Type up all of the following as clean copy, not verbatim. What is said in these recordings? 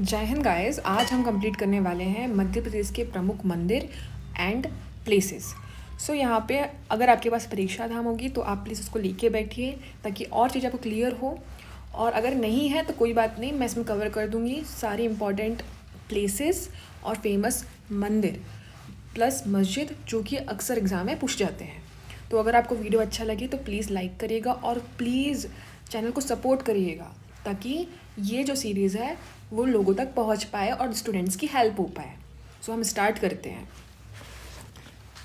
जय हिंद गाइस। आज हम कंप्लीट करने वाले हैं मध्य प्रदेश के प्रमुख मंदिर एंड प्लेसेस। सो यहाँ पे अगर आपके पास परीक्षा धाम होगी तो आप प्लीज़ उसको लेके बैठिए ताकि और चीज़ आपको क्लियर हो। और अगर नहीं है तो कोई बात नहीं, मैं इसमें कवर कर दूँगी सारी इम्पॉर्टेंट प्लेसेस और फेमस मंदिर प्लस मस्जिद जो कि अक्सर एग्ज़ाम में पूछ जाते हैं। तो अगर आपको वीडियो अच्छा लगे तो प्लीज़ लाइक करिएगा और प्लीज़ चैनल को सपोर्ट करिएगा ताकि ये जो सीरीज़ है वो लोगों तक पहुंच पाए और स्टूडेंट्स की हेल्प हो पाए। सो हम स्टार्ट करते हैं।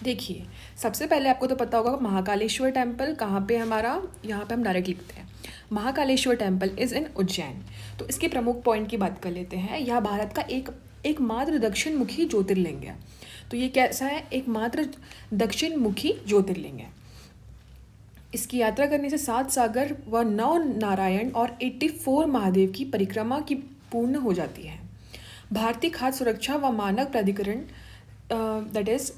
देखिए, सबसे पहले आपको तो पता होगा महाकालेश्वर टेम्पल कहाँ पे हमारा, यहाँ पे हम डायरेक्ट लिखते हैं Mahakaleshwar temple is in Ujjain. तो इसके प्रमुख पॉइंट की बात कर लेते हैं। यह भारत का एकमात्र दक्षिण मुखी ज्योतिर्लिंग है। तो ये कैसा है? एकमात्र दक्षिण मुखी ज्योतिर्लिंग है। इसकी यात्रा करने से 7 सागर व 9 नारायण और 84 महादेव की परिक्रमा की पूर्ण हो जाती है। भारतीय खाद्य सुरक्षा व मानक प्राधिकरण दैट इज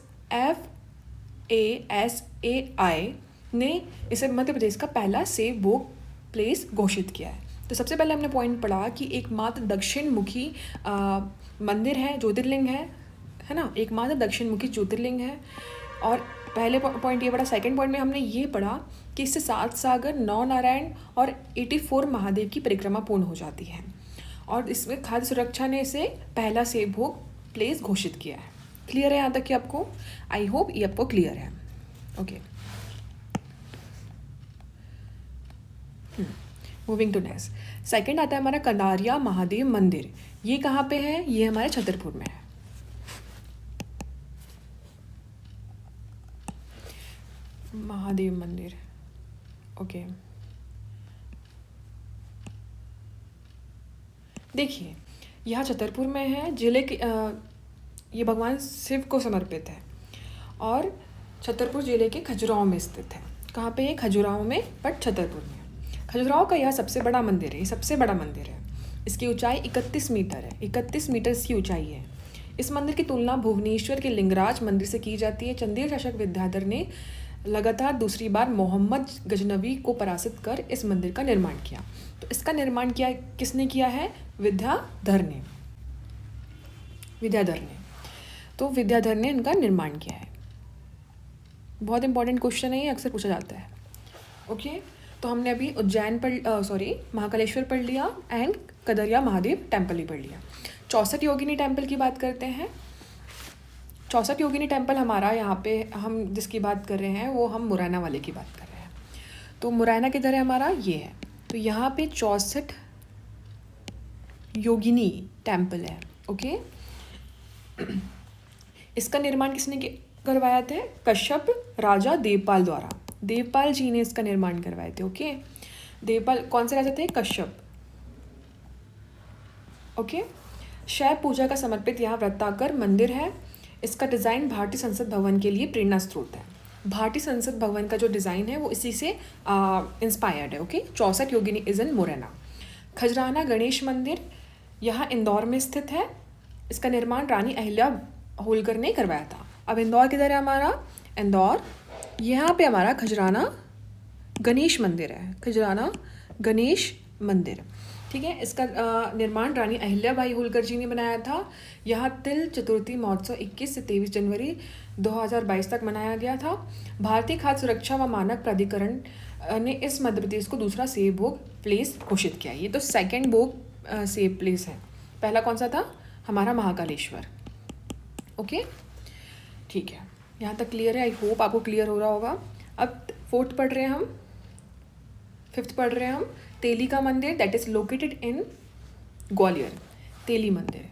FASAI ने इसे मध्य प्रदेश का पहला सेफ वोक प्लेस घोषित किया है। तो सबसे पहले हमने पॉइंट पढ़ा कि एकमात्र दक्षिण मुखी मंदिर है, ज्योतिर्लिंग है ना, एकमात्र दक्षिण मुखी ज्योतिर्लिंग है। और पहले पॉइंट ये पढ़ा। सेकंड पॉइंट में हमने ये पढ़ा कि इससे 7 सागर, 9 नारायण और 84 महादेव की परिक्रमा पूर्ण हो जाती है। और इसमें खाद्य सुरक्षा ने इसे पहला सेब भोग प्लेस घोषित किया है। क्लियर है यहाँ तक कि आपको? आई होप ये आपको क्लियर है। Okay, moving to next. Second आता है हमारा कंडारिया महादेव मंदिर। ये कहाँ पे है? ये हमारे छतरपुर में है। महादेव मंदिर, ओके। देखिए, यहाँ छतरपुर में है, जिले के ये भगवान शिव को समर्पित है और छतरपुर जिले के खजुराहो में स्थित है। कहाँ पे है? खजुराहो में, बट छतरपुर में। खजुराहो का यह सबसे बड़ा मंदिर है। ये सबसे बड़ा मंदिर है। इसकी ऊंचाई 31 मीटर है। 31 मीटर इसकी ऊंचाई है। इस मंदिर की तुलना भुवनेश्वर के लिंगराज मंदिर से की जाती है। चंदेल शासक विद्याधर ने लगातार दूसरी बार मोहम्मद गजनवी को पराजित कर इस मंदिर का निर्माण किया। तो इसका निर्माण किसने किया है? विद्याधर ने। तो विद्याधर ने इनका निर्माण किया है। बहुत इंपॉर्टेंट क्वेश्चन है ये, अक्सर पूछा जाता है। ओके, तो हमने अभी उज्जैन महाकालेश्वर पढ़ लिया एंड कदरिया महादेव टेम्पल ही पढ़ लिया। 64 योगिनी टेम्पल की बात करते हैं। 64 योगिनी टेम्पल हमारा यहाँ पे हम जिसकी बात कर रहे हैं वो हम मुरैना वाले की बात कर रहे हैं। तो मुरैना किधर है हमारा? ये है। तो यहाँ पे 64 योगिनी टेम्पल है। ओके, इसका निर्माण किसने करवाया थे? कश्यप राजा देवपाल द्वारा। देवपाल जी ने इसका निर्माण करवाए थे। ओके, देवपाल कौन से राजा थे? कश्यप। ओके, शैव पूजा का समर्पित यहाँ वृत्ताकार मंदिर है। इसका डिज़ाइन भारतीय संसद भवन के लिए प्रेरणा स्रोत है। भारतीय संसद भवन का जो डिज़ाइन है वो इसी से इंस्पायर्ड है। Okay, 64 Yogini is in Morena. Khajrana Ganesh मंदिर यहाँ इंदौर में स्थित है। इसका निर्माण रानी अहिल्या होलकर ने करवाया था। अब इंदौर किधर है हमारा? इंदौर, यहाँ पे हमारा खजराना गणेश मंदिर है। खजराना गणेश मंदिर, ठीक है। इसका निर्माण रानी अहिल्याबाई होलकर जी ने बनाया था। यहाँ तिल चतुर्थी महोत्सव 21 से 23 जनवरी 2022 तक मनाया गया था। भारतीय खाद्य सुरक्षा व मानक प्राधिकरण ने इस मध्य प्रदेश को दूसरा सेब भोग प्लेस घोषित किया। ये तो सेकंड भोग सेब प्लेस है। पहला कौन सा था? हमारा महाकालेश्वर। ओके, ठीक है, यहाँ तक क्लियर है। आई होप आपको क्लियर हो रहा होगा। अब 4th पढ़ रहे हैं हम, 5th पढ़ रहे हैं हम। Teli ka Mandir that is located in Gwalior. Teli Mandir,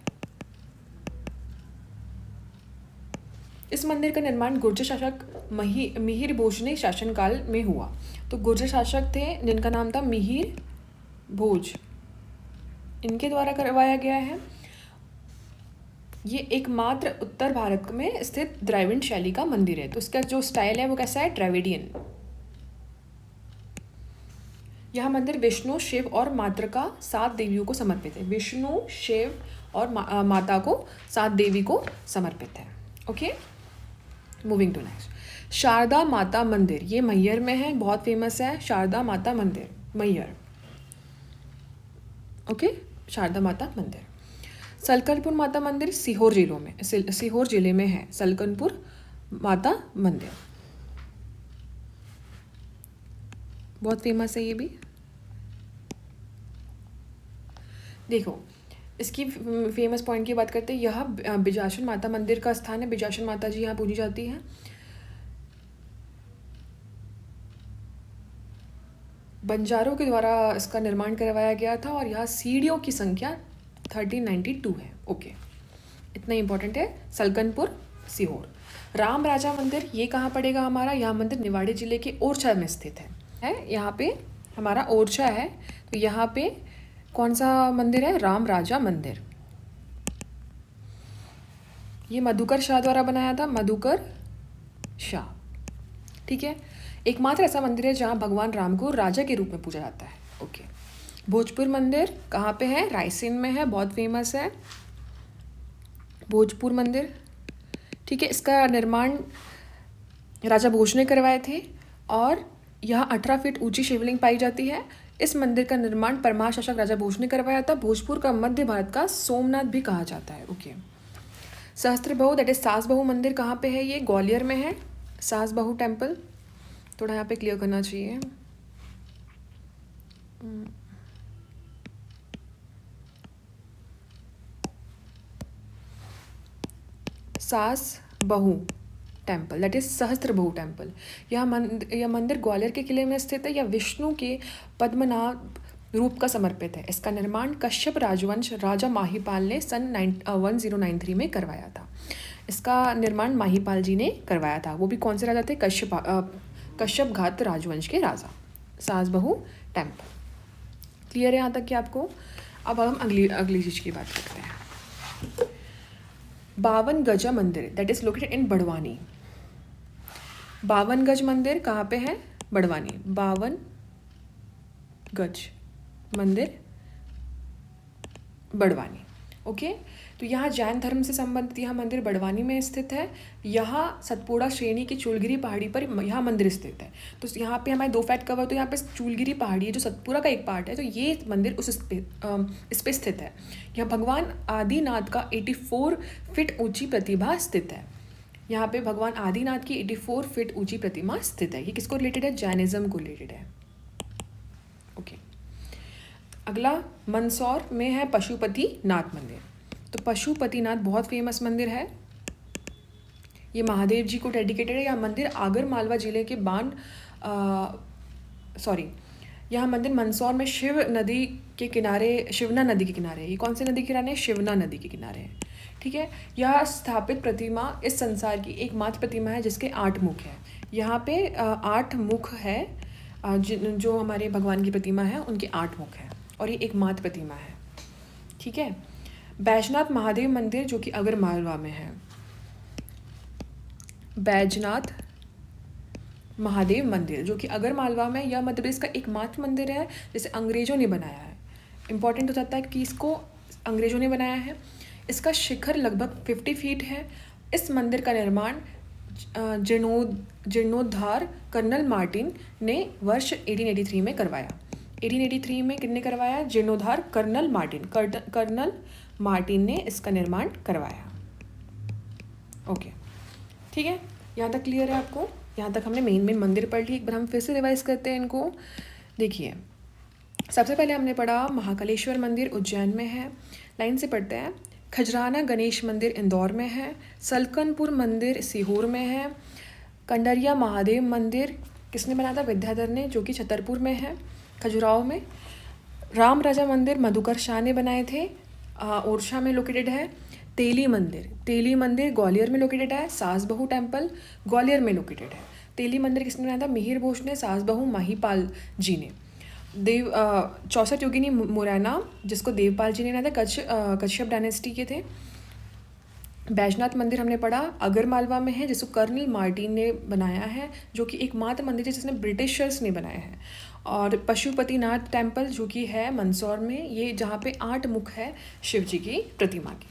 इस मंदिर का निर्माण गुर्जर शासक मिहिर भोज ने शासनकाल में हुआ। तो गुर्जर शासक थे जिनका नाम था मिहिर भोज, इनके द्वारा करवाया गया है। ये एकमात्र उत्तर भारत में स्थित द्रविड़ शैली का मंदिर है। तो इसका जो स्टाइल है वो कैसा है? द्रविडियन। यह मंदिर विष्णु, शिव और मातृका 7 देवियों को समर्पित है। विष्णु, शिव और माता को 7 देवी को समर्पित है। Okay, moving to next. Sharda माता मंदिर, ये मैहर में है, बहुत फेमस है। शारदा माता मंदिर मैहर। ओके, शारदा माता मंदिर। सलकनपुर माता मंदिर सीहोर जिले में है सलकनपुर माता मंदिर, बहुत फेमस है ये भी। देखो इसकी फेमस पॉइंट की बात करते हैं, यह बिजासन माता मंदिर का स्थान है। बिजासन माता जी यहाँ पूजी जाती हैं। बंजारों के द्वारा इसका निर्माण करवाया गया था और यहाँ सीढ़ियों की संख्या 1392 है। ओके, इतना इंपॉर्टेंट है सलकनपुर सीहोर। राम राजा मंदिर ये कहाँ पड़ेगा हमारा? यह मंदिर निवाड़ी जिले के ओरछा में स्थित है। यहाँ पे हमारा ओरछा है, तो यहाँ पे कौन सा मंदिर है? राम राजा मंदिर। ये मधुकर शाह द्वारा बनाया था, मधुकर शाह। ठीक है, एकमात्र ऐसा मंदिर है जहाँ भगवान राम को राजा के रूप में पूजा जाता है। ओके, भोजपुर मंदिर कहाँ पे है? रायसेन में है, बहुत फेमस है भोजपुर मंदिर। ठीक है, इसका निर्माण राजा भोज ने करवाए थे और यहाँ 18 फीट ऊंची शिवलिंग पाई जाती है। इस मंदिर का निर्माण परमार शासक राजा भोज ने करवाया था। भोजपुर का मध्य भारत का सोमनाथ भी कहा जाता है। ओके, सहस्त्रबहु दैट इज सास बहू मंदिर कहाँ पे है? ये ग्वालियर में है, सास बहू टेम्पल। थोड़ा यहाँ पे क्लियर करना चाहिए। सास बहू टेम्पल दैट इज सहस्त्रबहू टेम्पल। यह मंदिर ग्वालियर के किले में स्थित है। यह विष्णु के पद्मनाभ रूप का समर्पित है। इसका निर्माण कश्यप राजवंश राजा माहीपाल ने सन 1093 में करवाया था। इसका निर्माण माहीपाल जी ने करवाया था। वो भी कौन से राजा थे? कश्यप घात राजवंश के राजा। सास बहू टेम्पल क्लियर है यहाँ तक कि आपको? अब हम अगली चीज़ की बात करते हैं। 52 गजा मंदिर दैट इज लोकेटेड इन बड़वानी। 52 गज मंदिर कहाँ पे है? बड़वानी। 52 गज मंदिर बड़वानी। ओके, तो यहाँ जैन धर्म से संबंधित यह मंदिर बड़वानी में स्थित है। यहाँ सतपुड़ा श्रेणी की चूलगिरी पहाड़ी पर यह मंदिर स्थित है। तो यहाँ पे हमारे 2 फैक्ट कवर। तो यहाँ पे चूलगिरी पहाड़ी है जो सतपुड़ा का एक पार्ट है, तो ये मंदिर इस पे स्थित है। यह भगवान आदिनाथ का 84 फीट ऊंची प्रतिमा स्थित है। यहाँ पे भगवान आदिनाथ की 84 फीट ऊंची प्रतिमा स्थित है। ये किसको रिलेटेड है? जैनिज्म को रिलेटेड है। ओके, अगला मंदसौर में है पशुपति नाथ मंदिर। तो पशुपति नाथ बहुत फेमस मंदिर है। ये महादेव जी को डेडिकेटेड है। यह मंदिर आगर मालवा जिले के यह मंदिर मंदसौर में शिवना नदी के किनारे है। ये कौन सी नदी के किनारे है? शिवना नदी के किनारे है। ठीक है, यह स्थापित प्रतिमा इस संसार की एकमात्र प्रतिमा है जिसके 8 मुख है। यहाँ पे 8 मुख है। जो हमारे भगवान की प्रतिमा है उनके 8 मुख है और ये एकमात्र प्रतिमा है। ठीक है, बैजनाथ महादेव मंदिर जो कि अगर मालवा में है। बैजनाथ महादेव मंदिर जो कि अगर मालवा में, यह मध्य प्रदेश का एकमात्र मंदिर है जिसे अंग्रेजों ने बनाया है। इंपॉर्टेंट हो जाता है कि इसको अंग्रेजों ने बनाया है। इसका शिखर लगभग 50 फीट है। इस मंदिर का निर्माण जीर्णोद्धार कर्नल मार्टिन ने वर्ष 1883 में करवाया। 1883 में किसने करवाया? जीर्णोद्धार कर्नल मार्टिन ने इसका निर्माण करवाया। ओके, ठीक है, यहाँ तक क्लियर है आपको? यहाँ तक हमने मेन मंदिर पढ़ ली। एक बार हम फिर से रिवाइज करते हैं इनको। देखिए, सबसे पहले हमने पढ़ा महाकालेश्वर मंदिर उज्जैन में है। लाइन से पढ़ते हैं। खजराना गणेश मंदिर इंदौर में है। सलकनपुर मंदिर सीहोर में है। कंडरिया महादेव मंदिर किसने बनाया था? विद्याधर ने, जो कि छतरपुर में है, खजुराहो में। राम राजा मंदिर मधुकर शाह ने बनाए थे, ओरछा में लोकेटेड है। तेली मंदिर ग्वालियर में लोकेटेड है। सास बहू टेम्पल ग्वालियर में लोकेटेड है। तेली मंदिर किसने बनाया था? मिहिर भोज ने, सास बहू माहीपाल जी ने। 64 योगिनी मुरैना जिसको देवपाल जी ने बनाया था, कश्यप डायनेस्टी के थे। बैजनाथ मंदिर हमने पढ़ा अगर मालवा में है, जिसको कर्नल मार्टिन ने बनाया है, जो कि एकमात्र मंदिर है जिसने ब्रिटिशर्स ने बनाया है। और पशुपतिनाथ टेम्पल जो कि है मंदसौर में, ये जहाँ पे 8 मुख है शिव जी की प्रतिमा की।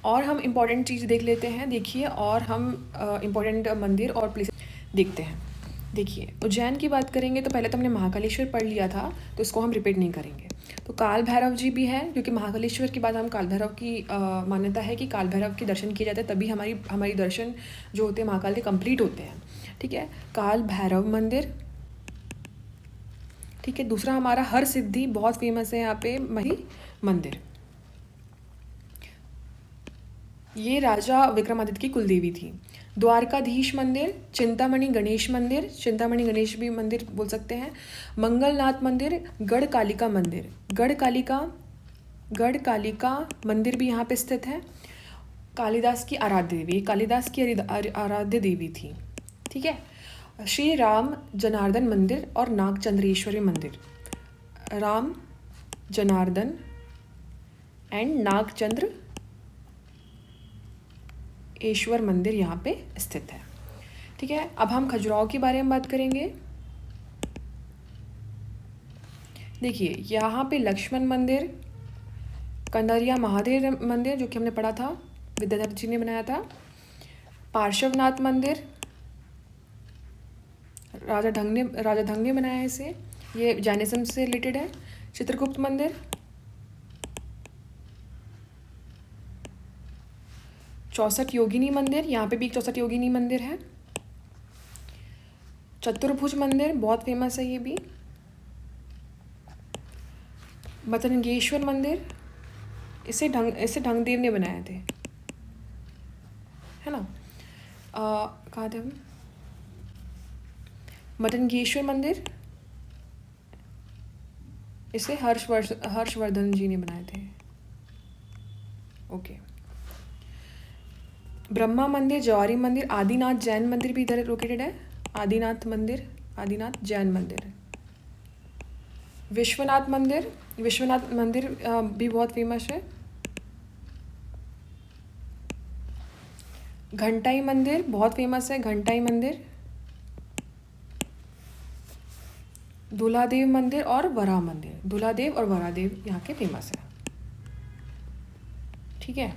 और हम इम्पॉर्टेंट चीज़ देख लेते हैं। देखिए, और हम इम्पॉर्टेंट मंदिर और प्लेस देखते हैं। देखिए, उज्जैन की बात करेंगे तो पहले तो हमने महाकालेश्वर पढ़ लिया था, तो इसको हम रिपीट नहीं करेंगे। तो काल भैरव जी भी हैं, क्योंकि महाकालेश्वर के बाद हम काल भैरव की मान्यता है कि काल भैरव के दर्शन किए जाते हैं, तभी हमारी हमारी दर्शन जो होते हैं महाकाल के कंप्लीट होते हैं। ठीक है, काल भैरव मंदिर। ठीक है, दूसरा हमारा हर सिद्धि बहुत फेमस है यहाँ पे, मही मंदिर। ये राजा विक्रमादित्य की कुलदेवी थी। द्वारकाधीश मंदिर, चिंतामणि गणेश मंदिर, चिंतामणि गणेश भी मंदिर बोल सकते हैं, मंगलनाथ मंदिर, गढ़कालिका मंदिर, गढ़कालिका मंदिर भी यहाँ पे स्थित है। कालिदास की आराध्य देवी, कालिदास की आराध्य देवी थी। ठीक है, श्री राम जनार्दन मंदिर और नागचंद्रेश्वरी मंदिर, राम जनार्दन एंड नागचंद्र ईश्वर मंदिर यहाँ पे स्थित है। ठीक है, अब हम खजुराहो के बारे में बात करेंगे। देखिए, यहाँ पे लक्ष्मण मंदिर, कनरिया महादेव मंदिर जो कि हमने पढ़ा था, विद्याधर जी ने बनाया था, पार्श्वनाथ मंदिर, राजा ढंग ने बनाया है इसे, ये जैनिज्म से रिलेटेड है। चित्रगुप्त मंदिर, चौसठ योगिनी मंदिर, यहाँ पे भी एक चौसठ योगिनी मंदिर है। चतुर्भुज मंदिर बहुत फेमस है ये भी। मतंगेश्वर मंदिर, इसे ढंगदेव ने बनाए थे, है ना। कहाँ थे हम? मतंगेश्वर मंदिर, इसे हर्षवर्धन जी ने बनाए थे। ओके। ब्रह्मा मंदिर, जवारी मंदिर, आदिनाथ जैन मंदिर भी इधर लोकेटेड है। आदिनाथ मंदिर, आदिनाथ जैन मंदिर। विश्वनाथ मंदिर, विश्वनाथ मंदिर भी बहुत फेमस है। घंटाई मंदिर बहुत फेमस है, घंटाई मंदिर। दूल्हादेव मंदिर और वराह मंदिर, दूल्हादेव और वराहदेव यहाँ के फेमस है। ठीक है,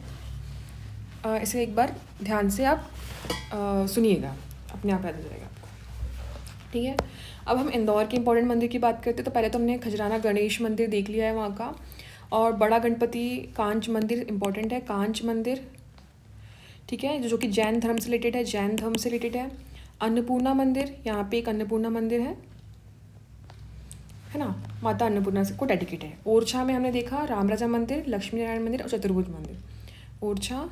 इसे एक बार ध्यान से आप सुनिएगा, अपने आप याद हो जाएगा आपको। ठीक है, अब हम इंदौर के इंपॉर्टेंट मंदिर की बात करते हैं। तो पहले तो हमने खजराना गणेश मंदिर देख लिया है वहाँ का, और बड़ा गणपति कांच मंदिर इम्पॉर्टेंट है, कांच मंदिर। ठीक है, जो कि जैन धर्म से रिलेटेड है, जैन धर्म से रिलेटेड है। अन्नपूर्णा मंदिर, यहाँ पे एक अन्नपूर्णा मंदिर है ना, माता अन्नपूर्णा को डेडिकेट है। ओरछा में हमने देखा राम राजा मंदिर, लक्ष्मी नारायण मंदिर और चतुर्भुज मंदिर। ओरछा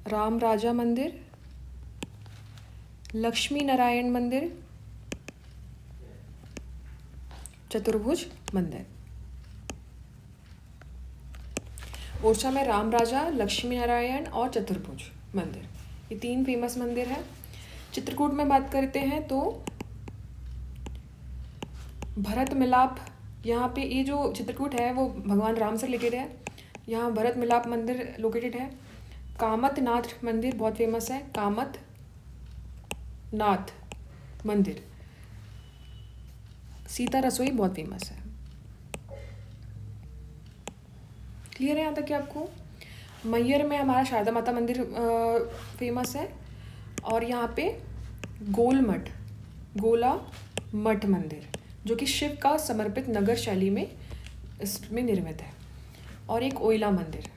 राम राजा मंदिर, लक्ष्मी नारायण मंदिर, चतुर्भुज मंदिर। ओरछा में राम राजा, लक्ष्मी नारायण और चतुर्भुज मंदिर, ये 3 फेमस मंदिर है। चित्रकूट में बात करते हैं तो भरत मिलाप, यहाँ पे ये जो चित्रकूट है वो भगवान राम से रिलेटेड है। यहाँ भरत मिलाप मंदिर लोकेटेड है। कामतनाथ मंदिर बहुत फेमस है, कामतनाथ मंदिर। सीता रसोई बहुत फेमस है। क्लियर है यहाँ तक कि आपको? मैहर में हमारा शारदा माता मंदिर फेमस है, और यहाँ पे गोला मठ मंदिर जो कि शिव का समर्पित नगर शैली में इसमें निर्मित है, और एक ओइला मंदिर,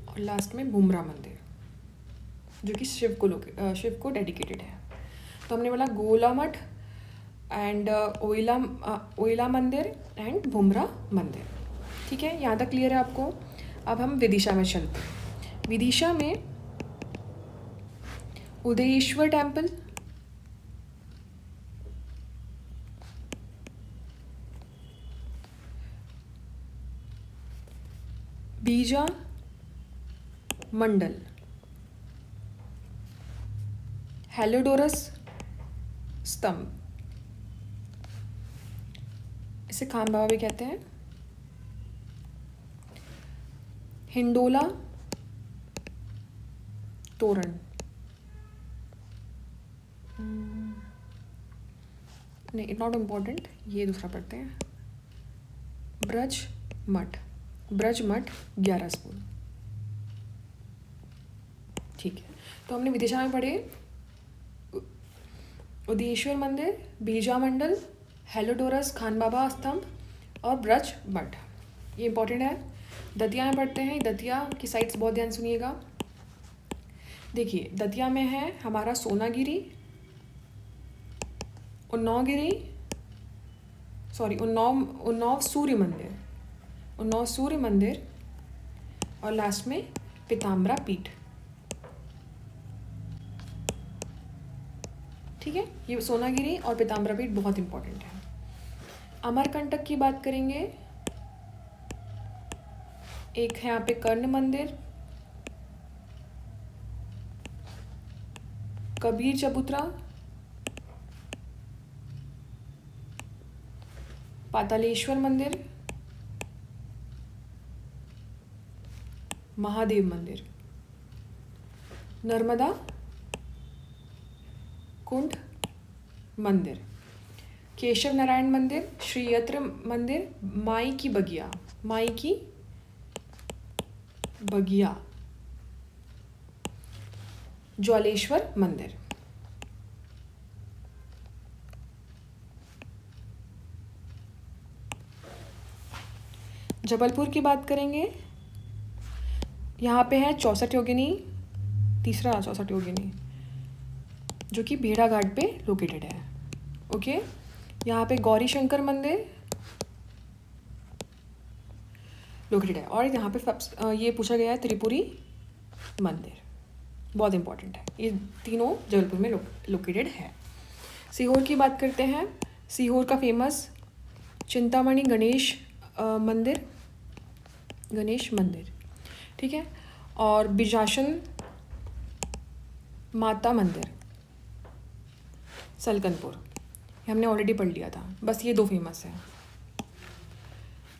और लास्ट में भूमरा मंदिर जो कि शिव को डेडिकेटेड है। तो हमने बोला गोला मठ एंड ओइला मंदिर एंड भूमरा मंदिर। ठीक है, यहाँ तक क्लियर है आपको? अब हम विदिशा में चलते हैं। विदिशा में उदयेश्वर टेम्पल, बीजा मंडल, हेलोडोरस स्तंभ, इसे खान बाबा भी कहते हैं। हिंडोला तोरण, नहीं नॉट इम्पॉर्टेंट, ये दूसरा पढ़ते हैं। ब्रज मठ ग्यारसपुर। ठीक है, तो हमने विदिशा में पढ़े उदयेश्वर मंदिर, बीजा मंडल, हेलोडोरस खान बाबा स्तंभ और ब्रज मठ। ये इंपॉर्टेंट है। दतिया में पढ़ते हैं। दतिया की साइट्स बहुत ध्यान सुनिएगा। देखिए दतिया में है हमारा सोनागिरी, उन्नाव सूर्य मंदिर, उन्नाव सूर्य मंदिर और लास्ट में पीताम्बरा पीठ। ठीक है, ये सोनागिरी और पीताम्बरा पीठ बहुत इंपॉर्टेंट है। अमरकंटक की बात करेंगे, एक है यहाँ पे कर्ण मंदिर, कबीर चबूतरा, पातालेश्वर मंदिर, महादेव मंदिर, नर्मदा कुंड मंदिर, केशव नारायण मंदिर, श्री यत्र मंदिर, माई की बगिया, ज्वालेश्वर मंदिर। जबलपुर की बात करेंगे, यहाँ पे है 64 योगिनी, तीसरा 64 योगिनी, जो कि भेड़ा घाट पे लोकेटेड है। ओके, यहाँ पे गौरी शंकर मंदिर लोकेटेड है। और यहाँ पे ये पूछा गया है त्रिपुरी मंदिर, बहुत इंपॉर्टेंट है। ये तीनों जबलपुर में लोकेटेड है। सीहोर की बात करते हैं। सीहोर का फेमस चिंतामणि गणेश मंदिर, ठीक है, और बिजासन माता मंदिर सलकनपुर, हमने ऑलरेडी पढ़ लिया था। बस ये 2 फेमस है।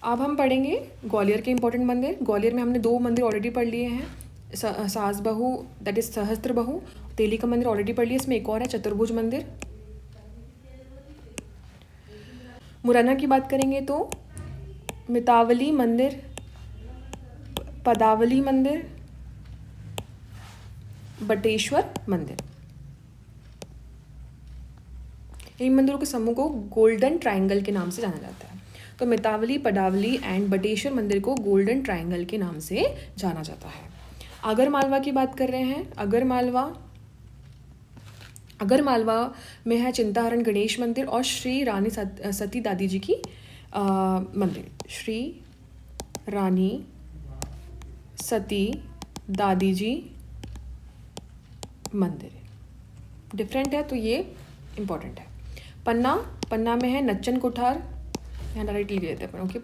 अब हम पढ़ेंगे ग्वालियर के इंपॉर्टेंट मंदिर। ग्वालियर में हमने 2 मंदिर ऑलरेडी पढ़ लिए हैं, सास बहू दैट इज सहस्त्र बहू, तेली का मंदिर ऑलरेडी पढ़ लिया। इसमें एक और है चतुर्भुज मंदिर। मुरैना की बात करेंगे तो मितावली मंदिर, पदावली मंदिर, बटेश्वर मंदिर। इन मंदिरों के समूह को गोल्डन ट्रायंगल के नाम से जाना जाता है। तो मितावली, पदावली एंड बटेश्वर मंदिर को गोल्डन ट्रायंगल के नाम से जाना जाता है। आगरमालवा की बात कर रहे हैं। आगरमालवा में है चिंताहरण गणेश मंदिर और श्री रानी सती दादी जी की मंदिर। श्री रानी सती दादी जी मंदिर डिफरेंट है, तो ये इम्पॉर्टेंट है। पन्ना में है नच्चन कोठार, यहाँ डायरेक्ट लिख लेते हैं। ओके,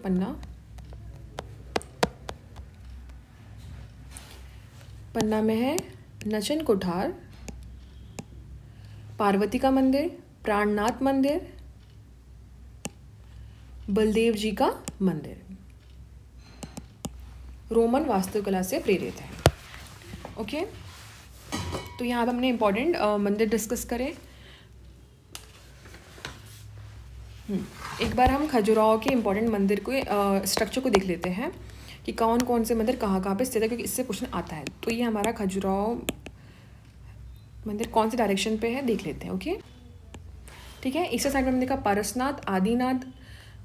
पन्ना में है नचन कोठार, पार्वती का मंदिर, प्राणनाथ मंदिर, बलदेव जी का मंदिर। रोमन वास्तुकला से प्रेरित है। ओके, तो यहाँ पर हमने इम्पोर्टेंट मंदिर डिस्कस करे। एक बार हम खजुराहो के इम्पोर्टेंट मंदिर को स्ट्रक्चर को देख लेते हैं कि कौन कौन से मंदिर कहाँ पे स्थित है, क्योंकि इससे क्वेश्चन आता है। तो ये हमारा खजुराहो मंदिर कौन से डायरेक्शन पे है देख लेते हैं। ओके, ठीक है। ईस्ट साइड में हमने देखा पारसनाथ, आदिनाथ,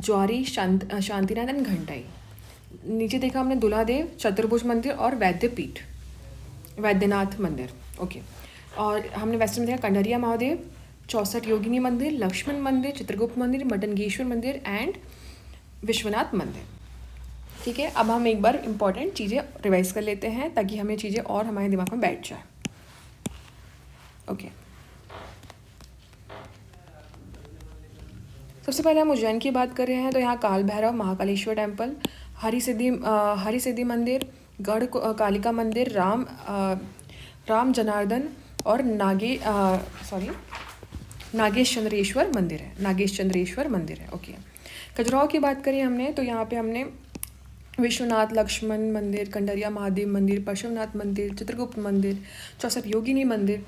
ज्वारी, शांतिनाथ एंड घंटाई। नीचे देखा हमने दुल्हादेव, चतुर्भुज मंदिर और वैद्यनाथ मंदिर। ओके, और हमने वेस्ट में देखा कंडरिया महादेव, 64 योगिनी मंदिर, लक्ष्मण मंदिर, चित्रगुप्त मंदिर, मटनगेश्वर मंदिर एंड विश्वनाथ मंदिर। ठीक है, अब हम एक बार इंपॉर्टेंट चीज़ें रिवाइज कर लेते हैं ताकि हमें चीज़ें और हमारे दिमाग में बैठ जाए। ओके, सबसे पहले हम उज्जैन की बात कर रहे हैं तो यहाँ काल भैरव, महाकालेश्वर टेम्पल, हरिसिद्धि मंदिर, गढ़ कालिका मंदिर, राम जनार्दन और नागेश चंद्रेश्वर मंदिर है। ओके, खजुराहो की बात करें हमने तो यहाँ पे हमने विश्वनाथ लक्ष्मण मंदिर, कंडरिया महादेव मंदिर, पार्श्वनाथ मंदिर, चित्रगुप्त मंदिर, 64 योगिनी मंदिर,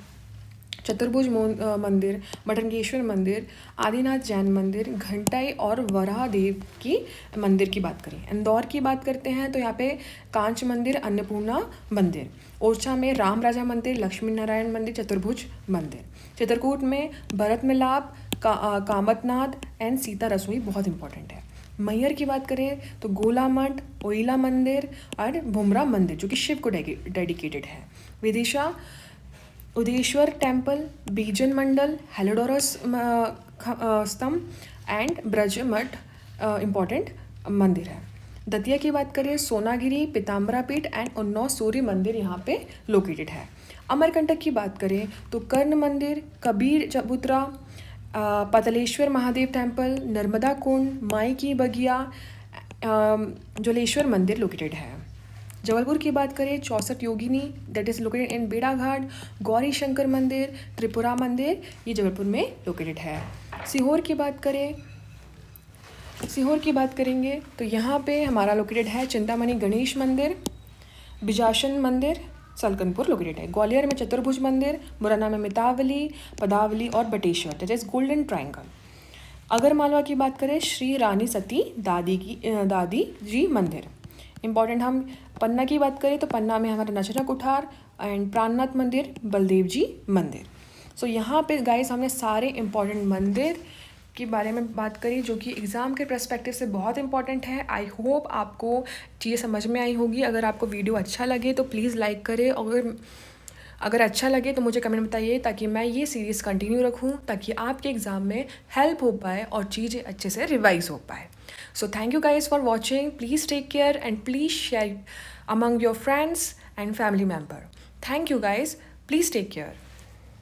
चतुर्भुज मंदिर, बटरकेश्वर मंदिर, आदिनाथ जैन मंदिर, घंटाई और वराहदेव की मंदिर की बात करें। इंदौर की बात करते हैं तो यहाँ पे कांच मंदिर, अन्नपूर्णा मंदिर। ओरछा में राम राजा मंदिर, लक्ष्मी नारायण मंदिर, चतुर्भुज मंदिर। चित्रकूट में भरत मिलाप, कामतनाथ एंड सीता रसोई बहुत इंपॉर्टेंट है। मैहर की बात करें तो गोला मठ, ओइला मंदिर और भुमरा मंदिर जो कि शिव को डेडिकेटेड है। विदिशा उदेश्वर टेम्पल, बीजन मंडल, हेलोडोरस स्तंभ एंड ब्रज मठ इम्पॉर्टेंट मंदिर है। दतिया की बात करें सोनागिरी, पीताम्बरा पीठ एंड उन्नाव सूर्य मंदिर यहाँ पे लोकेटेड है। अमरकंटक की बात करें तो कर्ण मंदिर, कबीर चबूतरा, पतलेश्वर महादेव टेम्पल, नर्मदा कुंड, माई की बगिया, जलेश्वर मंदिर लोकेटेड है। जबलपुर की बात करें 64 Yogini that is located in बेड़ाघाट, गौरी शंकर मंदिर, त्रिपुरा मंदिर ये जबलपुर में लोकेटेड है। सीहोर की बात करेंगे तो यहाँ पे हमारा लोकेटेड है चिंतामणि गणेश मंदिर, बिजासन मंदिर, सलकनपुर लोकेटेड है। ग्वालियर में चतुर्भुज मंदिर, मुरैना में मितावली, पदावली और Bateshwar that is golden triangle. अगर मालवा की बात करें श्री रानी सती दादी जी मंदिर इम्पॉर्टेंट। हम पन्ना की बात करें तो पन्ना में हमारा नचना कुठार एंड प्राणनाथ मंदिर, बलदेव जी मंदिर। सो यहाँ पे गाइस हमने सारे इम्पॉर्टेंट मंदिर के बारे में बात करी जो कि एग्ज़ाम के पर्सपेक्टिव से बहुत इंपॉर्टेंट है। आई होप आपको चीज़ें समझ में आई होगी। अगर आपको वीडियो अच्छा लगे तो प्लीज़ लाइक करें, अगर अच्छा लगे तो मुझे कमेंट बताइए ताकि मैं ये सीरीज़ कंटिन्यू रखूँ ताकि आपके एग्ज़ाम में हेल्प हो पाए और चीज़ें अच्छे से रिवाइज हो पाए। So thank you guys for watching. Please take care and please share among your friends and family member. Thank you guys. Please take care.